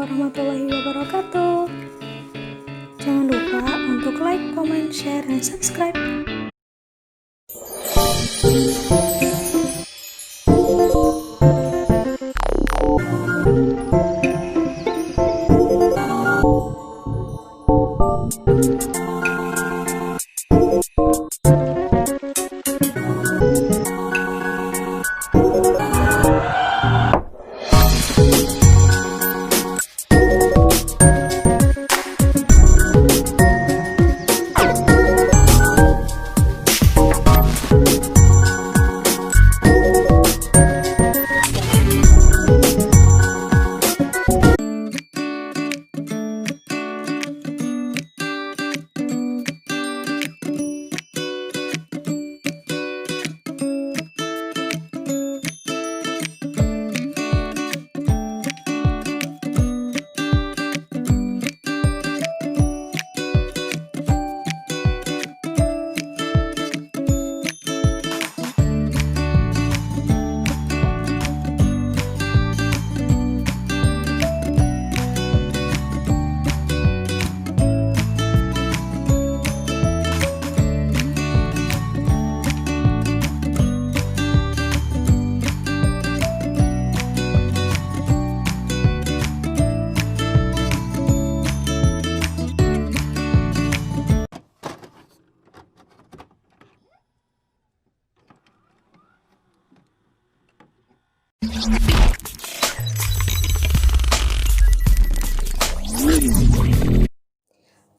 warahmatullahi wabarakatuh. Jangan lupa untuk like, comment, share, dan subscribe.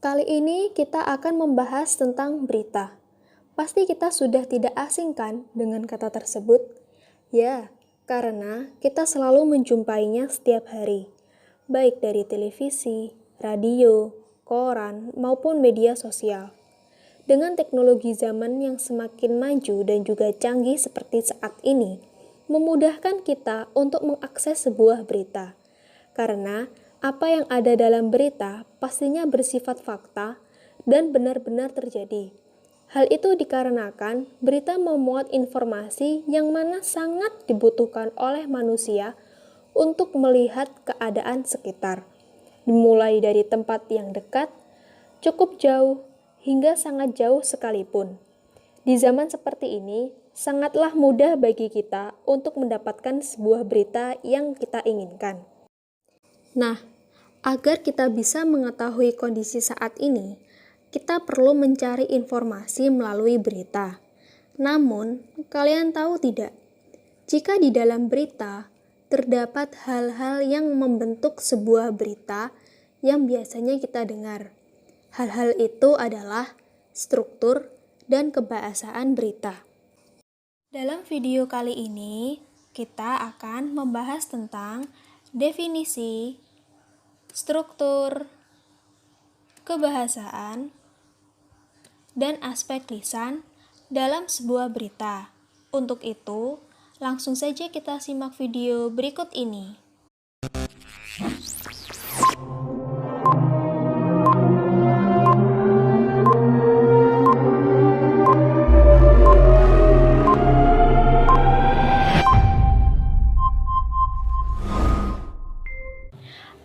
Kali ini kita akan membahas tentang berita. Pasti kita sudah tidak asing kan dengan kata tersebut? Ya, karena kita selalu menjumpainya setiap hari, baik dari televisi, radio, koran, maupun media sosial. Dengan teknologi zaman yang semakin maju dan juga canggih seperti saat ini, memudahkan kita untuk mengakses sebuah berita. Karena apa yang ada dalam berita pastinya bersifat fakta dan benar-benar terjadi. Hal itu dikarenakan berita memuat informasi yang mana sangat dibutuhkan oleh manusia untuk melihat keadaan sekitar. Dimulai dari tempat yang dekat, cukup jauh, hingga sangat jauh sekalipun. Di zaman seperti ini, sangatlah mudah bagi kita untuk mendapatkan sebuah berita yang kita inginkan. Nah, agar kita bisa mengetahui kondisi saat ini, kita perlu mencari informasi melalui berita. Namun, kalian tahu tidak, jika di dalam berita terdapat hal-hal yang membentuk sebuah berita yang biasanya kita dengar. Hal-hal itu adalah struktur dan kebahasaan berita. Dalam video kali ini, kita akan membahas tentang definisi, struktur, kebahasaan, dan aspek lisan dalam sebuah berita. Untuk itu, langsung saja kita simak video berikut ini.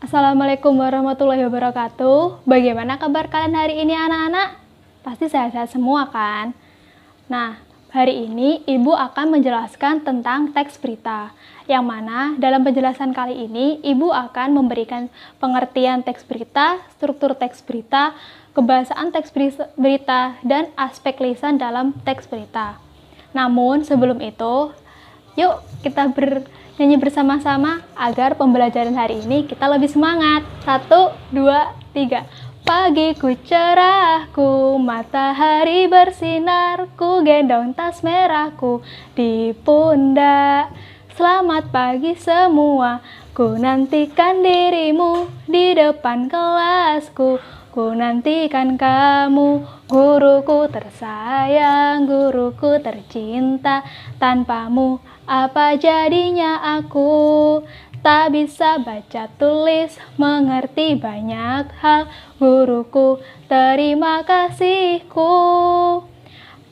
Assalamualaikum warahmatullahi wabarakatuh. Bagaimana kabar kalian hari ini anak-anak? Pasti sehat-sehat semua kan? Nah, hari ini Ibu akan menjelaskan tentang teks berita. Yang mana dalam penjelasan kali ini Ibu akan memberikan pengertian teks berita, struktur teks berita, kebahasaan teks berita, dan aspek lisan dalam teks berita. Namun sebelum itu, yuk kita nyanyi bersama-sama agar pembelajaran hari ini kita lebih semangat. 1, 2, 3. Pagiku cerahku, matahari bersinar, ku gendong tas merahku di pundak. Selamat pagi semua, ku nantikan dirimu di depan kelasku. Ku nantikan kamu, guruku tersayang, guruku tercinta. Tanpamu apa jadinya aku? Tak bisa baca tulis, mengerti banyak hal. Guruku, terima kasihku.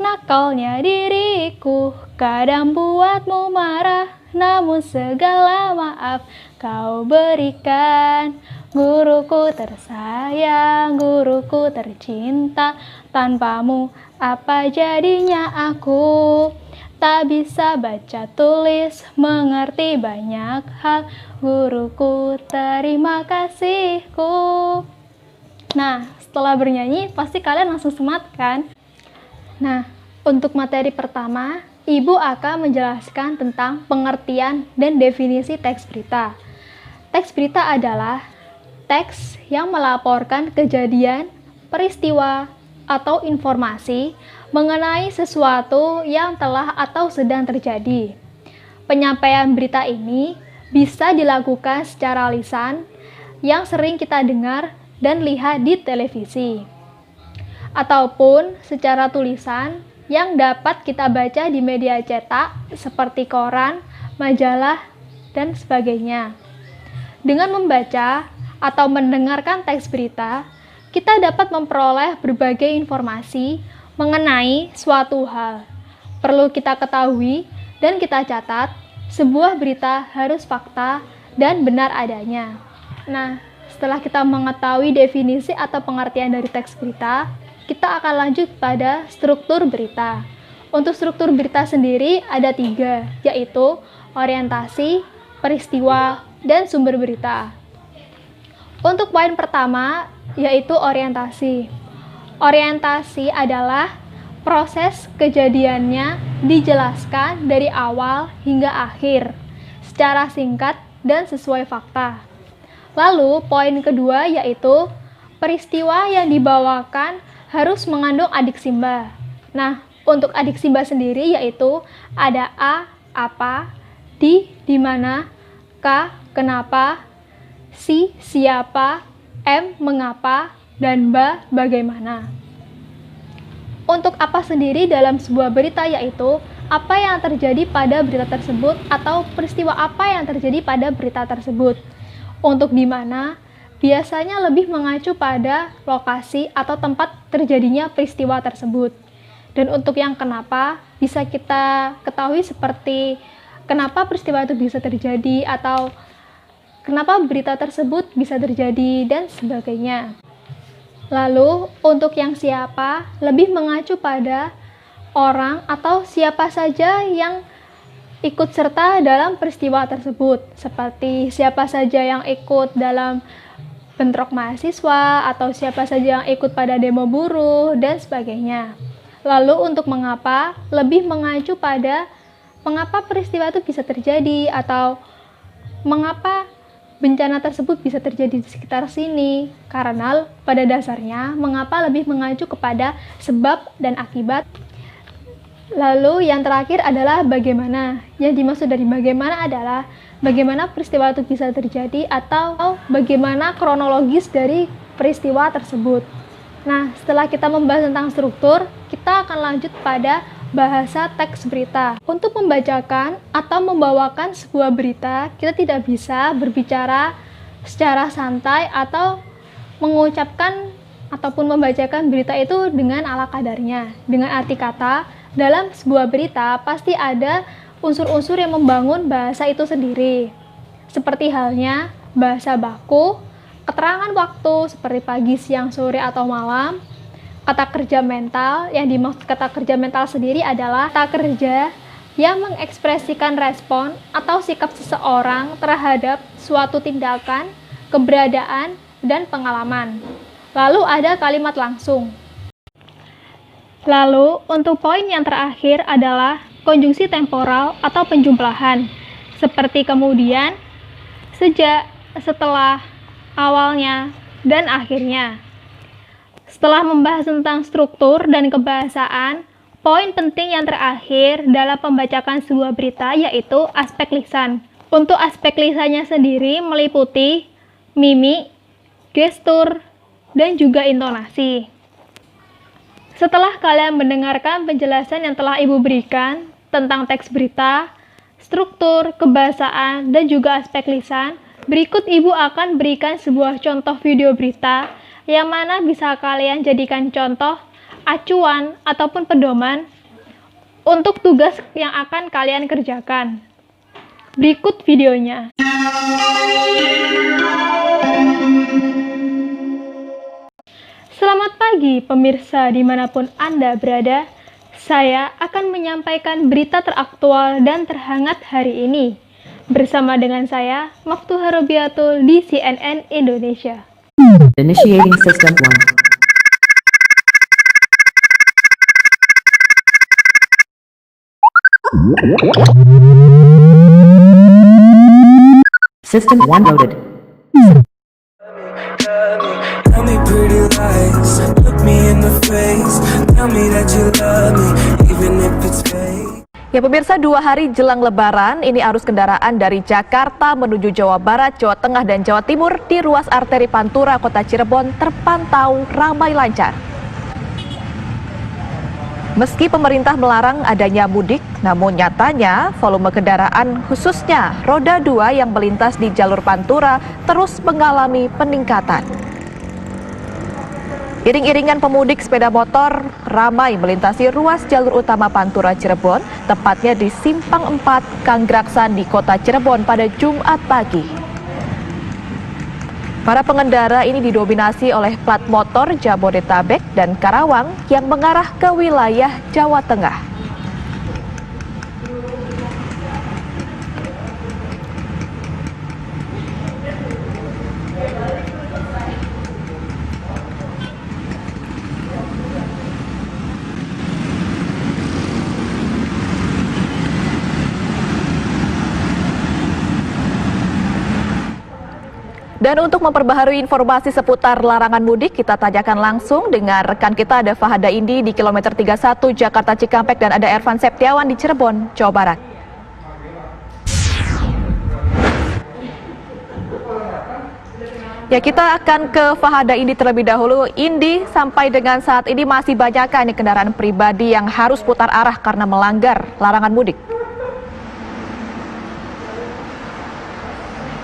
Nakalnya diriku, kadang buatmu marah. namun segala maaf kau berikan. Guruku tersayang, guruku tercinta, tanpamu apa jadinya aku? Tak bisa baca tulis, mengerti banyak hal, guruku terima kasihku. Nah, setelah bernyanyi pasti kalian langsung semangat kan? Nah, untuk materi pertama, Ibu akan menjelaskan tentang pengertian dan definisi teks berita. Teks berita adalah teks yang melaporkan kejadian, peristiwa, atau informasi mengenai sesuatu yang telah atau sedang terjadi. Penyampaian berita ini bisa dilakukan secara lisan yang sering kita dengar dan lihat di televisi, ataupun secara tulisan yang dapat kita baca di media cetak seperti koran, majalah, dan sebagainya. Dengan membaca atau mendengarkan teks berita, kita dapat memperoleh berbagai informasi mengenai suatu hal. Perlu kita ketahui dan kita catat, sebuah berita harus fakta dan benar adanya. Nah, setelah kita mengetahui definisi atau pengertian dari teks berita, kita akan lanjut pada struktur berita. Untuk struktur berita sendiri ada 3, yaitu orientasi, peristiwa, dan sumber berita. Untuk poin pertama, yaitu orientasi. Orientasi adalah proses kejadiannya dijelaskan dari awal hingga akhir, secara singkat dan sesuai fakta. Lalu, poin kedua yaitu peristiwa yang dibawakan harus mengandung adiksimba. Nah, untuk adiksimba sendiri yaitu ada A, apa, di mana, K, kenapa, Si, siapa, M, mengapa, dan B, bagaimana. Untuk apa sendiri dalam sebuah berita yaitu apa yang terjadi pada berita tersebut atau peristiwa apa yang terjadi pada berita tersebut. Untuk di mana biasanya lebih mengacu pada lokasi atau tempat terjadinya peristiwa tersebut. Dan untuk yang kenapa bisa kita ketahui seperti kenapa peristiwa itu bisa terjadi atau kenapa berita tersebut bisa terjadi dan sebagainya. Lalu, untuk yang siapa, lebih mengacu pada orang atau siapa saja yang ikut serta dalam peristiwa tersebut. Seperti siapa saja yang ikut dalam bentrok mahasiswa, atau siapa saja yang ikut pada demo buruh, dan sebagainya. Lalu, untuk mengapa, lebih mengacu pada mengapa peristiwa itu bisa terjadi, atau mengapa bencana tersebut bisa terjadi di sekitar sini, karena pada dasarnya mengapa lebih mengacu kepada sebab dan akibat. Lalu yang terakhir adalah bagaimana. Yang dimaksud dari bagaimana adalah bagaimana peristiwa itu bisa terjadi atau bagaimana kronologis dari peristiwa tersebut. Nah, setelah kita membahas tentang struktur, kita akan lanjut pada bahasa teks berita. Untuk membacakan atau membawakan sebuah berita, kita tidak bisa berbicara secara santai atau mengucapkan ataupun membacakan berita itu dengan ala kadarnya. Dengan arti kata, dalam sebuah berita pasti ada unsur-unsur yang membangun bahasa itu sendiri. Seperti halnya bahasa baku, keterangan waktu seperti pagi, siang, sore, atau malam. Kata kerja mental, yang dimaksud kata kerja mental sendiri adalah kata kerja yang mengekspresikan respon atau sikap seseorang terhadap suatu tindakan, keberadaan, dan pengalaman. Lalu ada kalimat langsung. Lalu, untuk poin yang terakhir adalah konjungsi temporal atau penjumlahan, seperti kemudian, sejak, setelah, awalnya, dan akhirnya. Setelah membahas tentang struktur dan kebahasaan, poin penting yang terakhir dalam membacakan sebuah berita yaitu aspek lisan. Untuk aspek lisannya sendiri meliputi mimik, gestur, dan juga intonasi. Setelah kalian mendengarkan penjelasan yang telah Ibu berikan tentang teks berita, struktur, kebahasaan, dan juga aspek lisan, berikut Ibu akan berikan sebuah contoh video berita yang mana bisa kalian jadikan contoh, acuan, ataupun pedoman untuk tugas yang akan kalian kerjakan. Berikut videonya. Selamat pagi pemirsa dimanapun Anda berada. Saya akan menyampaikan berita teraktual dan terhangat hari ini. Bersama dengan saya, Maftuha Robiatul di CNN Indonesia. Initiating System 1. System 1 loaded. Tell me pretty lies, look me in the face, tell me that you love me, even if it's fake. Ya pemirsa, 2 hari jelang Lebaran, ini arus kendaraan dari Jakarta menuju Jawa Barat, Jawa Tengah, dan Jawa Timur di ruas arteri Pantura, Kota Cirebon terpantau ramai lancar. Meski pemerintah melarang adanya mudik, namun nyatanya volume kendaraan khususnya roda 2 yang melintas di jalur Pantura terus mengalami peningkatan. Iring-iringan pemudik sepeda motor ramai melintasi ruas jalur utama Pantura Cirebon, tepatnya di Simpang 4 Kanggraksan di Kota Cirebon pada Jumat pagi. Para pengendara ini didominasi oleh plat motor Jabodetabek dan Karawang yang mengarah ke wilayah Jawa Tengah. Dan untuk memperbaharui informasi seputar larangan mudik, kita tanyakan langsung dengan rekan kita, ada Fahada Indi di kilometer 31 Jakarta Cikampek dan ada Ervan Septiawan di Cirebon, Jawa Barat. Ya, kita akan ke Fahada Indi terlebih dahulu. Indi, sampai dengan saat ini masih banyakkah ini kendaraan pribadi yang harus putar arah karena melanggar larangan mudik?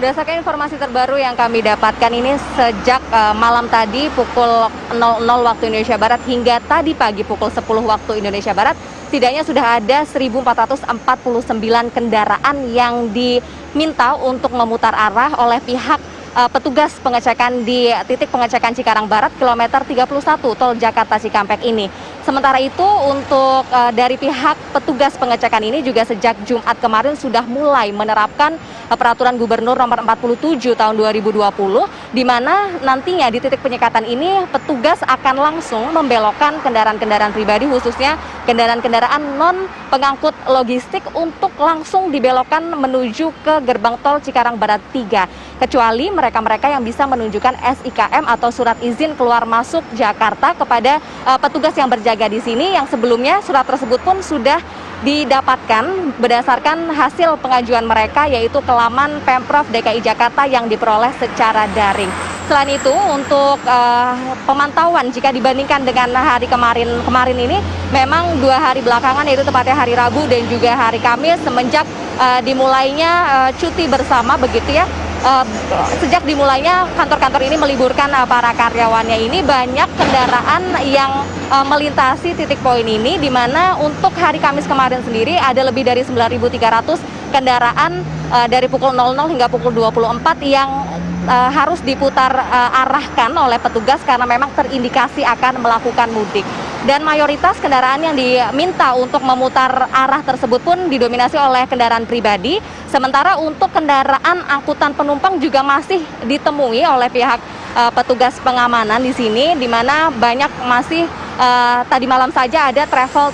Berdasarkan informasi terbaru yang kami dapatkan ini sejak malam tadi pukul 00 waktu Indonesia Barat hingga tadi pagi pukul 10 waktu Indonesia Barat, setidaknya sudah ada 1.449 kendaraan yang diminta untuk memutar arah oleh pihak petugas pengecekan di titik pengecekan Cikarang Barat kilometer 31 tol Jakarta Cikampek ini. Sementara itu untuk dari pihak petugas pengecekan ini juga sejak Jumat kemarin sudah mulai menerapkan peraturan gubernur nomor 47 tahun 2020 di mana nantinya di titik penyekatan ini petugas akan langsung membelokkan kendaraan-kendaraan pribadi khususnya kendaraan-kendaraan non pengangkut logistik untuk langsung dibelokkan menuju ke gerbang tol Cikarang Barat 3 kecuali mereka-mereka yang bisa menunjukkan SIKM atau surat izin keluar masuk Jakarta kepada petugas yang berjaga di sini yang sebelumnya surat tersebut pun sudah didapatkan berdasarkan hasil pengajuan mereka yaitu ke laman Pemprov DKI Jakarta yang diperoleh secara daring. Selain itu untuk pemantauan jika dibandingkan dengan hari kemarin ini memang 2 hari belakangan yaitu tepatnya hari Rabu dan juga hari Kamis semenjak dimulainya cuti bersama begitu ya. Sejak dimulainya kantor-kantor ini meliburkan para karyawannya ini banyak kendaraan yang melintasi titik poin ini di mana untuk hari Kamis kemarin sendiri ada lebih dari 9.300 kendaraan dari pukul 00 hingga pukul 24 yang harus diputar arahkan oleh petugas karena memang terindikasi akan melakukan mudik. Dan mayoritas kendaraan yang diminta untuk memutar arah tersebut pun didominasi oleh kendaraan pribadi. Sementara untuk kendaraan angkutan penumpang juga masih ditemui oleh pihak petugas pengamanan di sini, di mana banyak masih tadi malam saja ada travel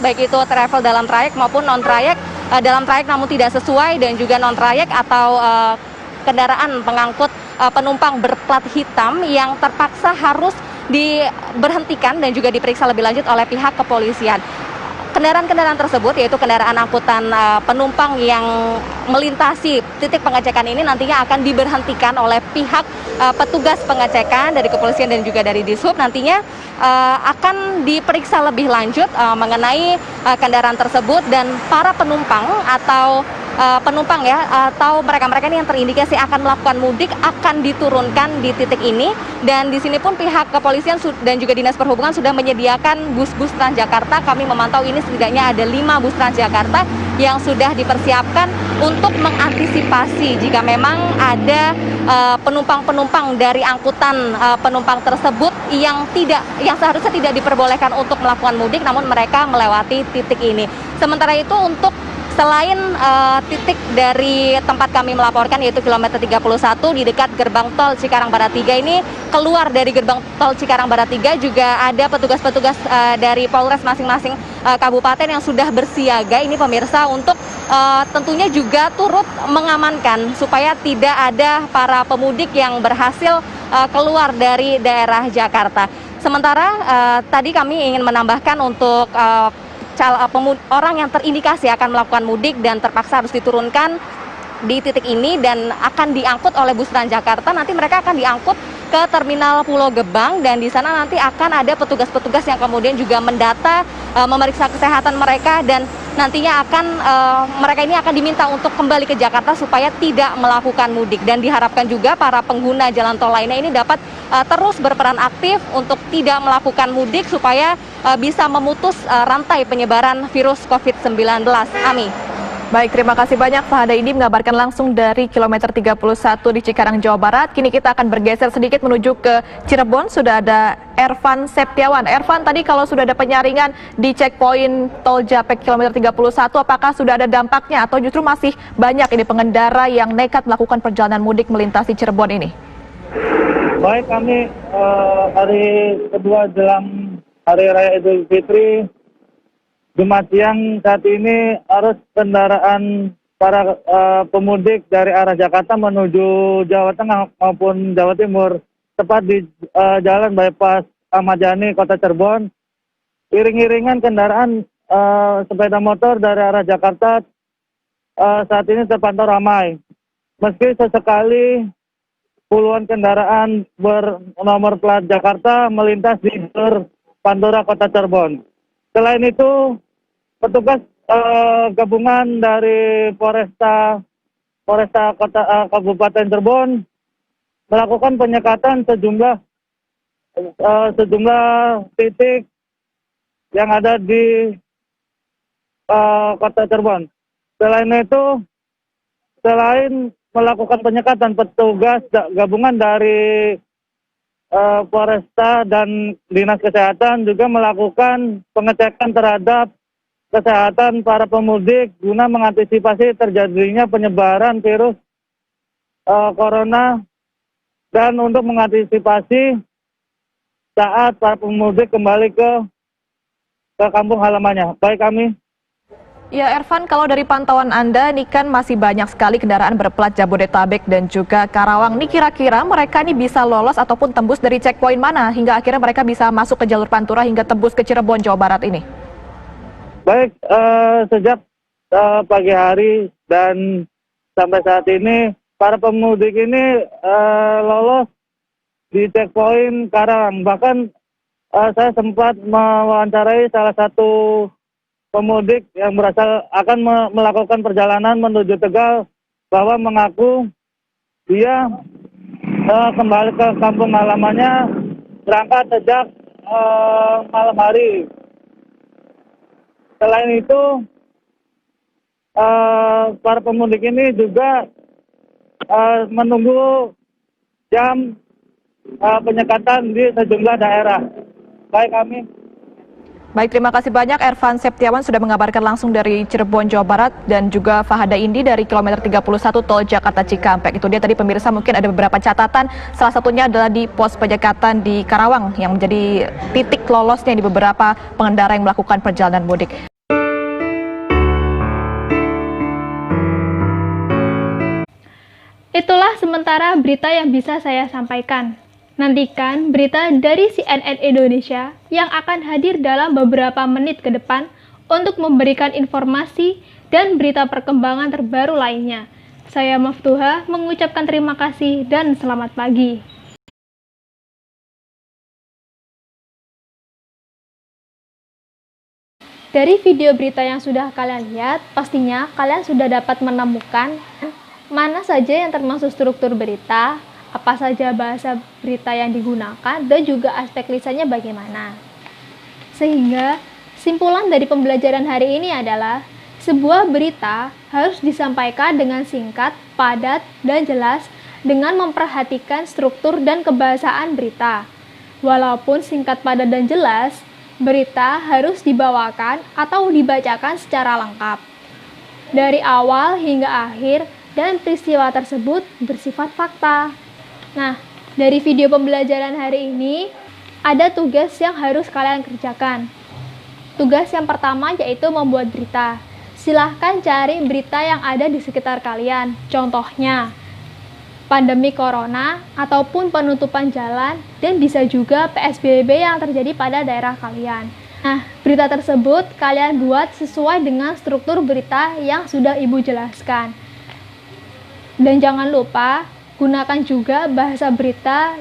baik itu travel dalam trayek maupun non trayek, dalam trayek namun tidak sesuai dan juga non trayek atau kendaraan pengangkut penumpang berplat hitam yang terpaksa harus diberhentikan dan juga diperiksa lebih lanjut oleh pihak kepolisian. Kendaraan-kendaraan tersebut yaitu kendaraan angkutan penumpang yang melintasi titik pengecekan ini nantinya akan diberhentikan oleh pihak petugas pengecekan dari kepolisian dan juga dari Dishub. Nantinya akan diperiksa lebih lanjut mengenai kendaraan tersebut dan para penumpang atau penumpang ya atau mereka-mereka ini yang terindikasi akan melakukan mudik akan diturunkan di titik ini, dan di sini pun pihak kepolisian dan juga Dinas Perhubungan sudah menyediakan bus-bus Transjakarta. Kami memantau ini setidaknya ada 5 bus Transjakarta yang sudah dipersiapkan untuk mengantisipasi jika memang ada penumpang-penumpang dari angkutan penumpang tersebut yang seharusnya tidak diperbolehkan untuk melakukan mudik, namun mereka melewati titik ini. Sementara itu untuk selain titik dari tempat kami melaporkan yaitu kilometer 31 di dekat gerbang tol Cikarang Barat 3 ini, keluar dari gerbang tol Cikarang Barat 3 juga ada petugas-petugas dari Polres masing-masing kabupaten yang sudah bersiaga ini pemirsa untuk tentunya juga turut mengamankan supaya tidak ada para pemudik yang berhasil keluar dari daerah Jakarta. Sementara tadi kami ingin menambahkan untuk orang yang terindikasi akan melakukan mudik dan terpaksa harus diturunkan di titik ini dan akan diangkut oleh bus Transjakarta. Nanti mereka akan diangkut ke terminal Pulau Gebang, dan di sana nanti akan ada petugas-petugas yang kemudian juga mendata, memeriksa kesehatan mereka, dan nantinya mereka ini akan diminta untuk kembali ke Jakarta supaya tidak melakukan mudik. Dan diharapkan juga para pengguna jalan tol lainnya ini dapat terus berperan aktif untuk tidak melakukan mudik supaya bisa memutus rantai penyebaran virus COVID-19. Ami. Baik, terima kasih banyak Fahada Indi mengabarkan langsung dari kilometer 31 di Cikarang, Jawa Barat. Kini kita akan bergeser sedikit menuju ke Cirebon. Sudah ada Ervan Septiawan. Ervan, tadi kalau sudah ada penyaringan di checkpoint tol Japek kilometer 31, apakah sudah ada dampaknya atau justru masih banyak ini pengendara yang nekat melakukan perjalanan mudik melintasi Cirebon ini? Baik, kami hari kedua jelang Hari Raya Idul Fitri, Jumat siang saat ini arus kendaraan para pemudik dari arah Jakarta menuju Jawa Tengah maupun Jawa Timur, tepat di jalan bypass Ahmad Yani, Kota Cirebon, iring-iringan kendaraan sepeda motor dari arah Jakarta saat ini terpantau ramai. Meski sesekali puluhan kendaraan bernomor plat Jakarta melintas di jalur Pantura, Kota Cirebon. Selain itu, petugas gabungan dari Polresta Kabupaten Cirebon melakukan penyekatan sejumlah titik yang ada di Kota Cirebon. Selain melakukan penyekatan, petugas gabungan dari Polresta dan Dinas Kesehatan juga melakukan pengecekan terhadap kesehatan para pemudik guna mengantisipasi terjadinya penyebaran virus corona dan untuk mengantisipasi saat para pemudik kembali ke kampung halamannya. Baik, kami. Ya, Ervan, kalau dari pantauan Anda, ini kan masih banyak sekali kendaraan berplat Jabodetabek dan juga Karawang. Ini kira-kira mereka ini bisa lolos ataupun tembus dari checkpoint mana hingga akhirnya mereka bisa masuk ke jalur Pantura hingga tembus ke Cirebon, Jawa Barat ini? Baik, sejak pagi hari dan sampai saat ini, para pemudik ini lolos di checkpoint Karawang. Bahkan saya sempat mewawancarai salah satu pemudik yang akan melakukan perjalanan menuju Tegal, bahwa mengaku dia kembali ke kampung halamannya berangkat sejak malam hari. Selain itu, para pemudik ini juga menunggu jam penyekatan di sejumlah daerah. Baik, kami. Baik, terima kasih banyak Ervan Septiawan sudah mengabarkan langsung dari Cirebon, Jawa Barat, dan juga Fahada Indi dari kilometer 31 tol Jakarta Cikampek. Itu dia tadi pemirsa, mungkin ada beberapa catatan, salah satunya adalah di pos penyekatan di Karawang yang menjadi titik lolosnya di beberapa pengendara yang melakukan perjalanan mudik. Itulah sementara berita yang bisa saya sampaikan. Nantikan berita dari CNN Indonesia yang akan hadir dalam beberapa menit ke depan untuk memberikan informasi dan berita perkembangan terbaru lainnya. Saya Maftuha mengucapkan terima kasih dan selamat pagi. Dari video berita yang sudah kalian lihat, pastinya kalian sudah dapat menemukan mana saja yang termasuk struktur berita, apa saja bahasa berita yang digunakan, dan juga aspek lisannya bagaimana. Sehingga, simpulan dari pembelajaran hari ini adalah, sebuah berita harus disampaikan dengan singkat, padat, dan jelas dengan memperhatikan struktur dan kebahasaan berita. Walaupun singkat, padat, dan jelas, berita harus dibawakan atau dibacakan secara lengkap, dari awal hingga akhir, dan peristiwa tersebut bersifat fakta. Nah, dari video pembelajaran hari ini, ada tugas yang harus kalian kerjakan. Tugas yang pertama yaitu membuat berita. Silahkan cari berita yang ada di sekitar kalian. Contohnya, pandemi corona ataupun penutupan jalan, dan bisa juga PSBB yang terjadi pada daerah kalian. Nah, berita tersebut kalian buat sesuai dengan struktur berita yang sudah Ibu jelaskan. Dan jangan lupa gunakan juga bahasa berita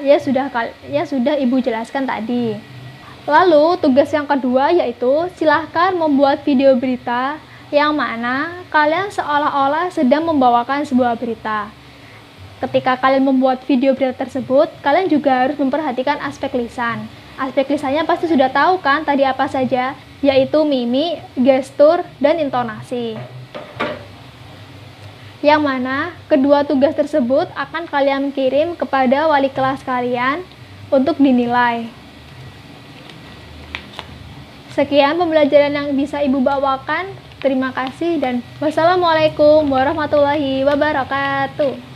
yang sudah Ibu jelaskan tadi. Lalu tugas yang kedua yaitu silahkan membuat video berita yang mana kalian seolah-olah sedang membawakan sebuah berita. Ketika kalian membuat video berita tersebut, kalian juga harus memperhatikan aspek lisan. Aspek lisannya pasti sudah tahu kan tadi apa saja, yaitu mimik, gestur, dan intonasi. Yang mana kedua tugas tersebut akan kalian kirim kepada wali kelas kalian untuk dinilai. Sekian pembelajaran yang bisa Ibu bawakan. Terima kasih dan wassalamualaikum warahmatullahi wabarakatuh.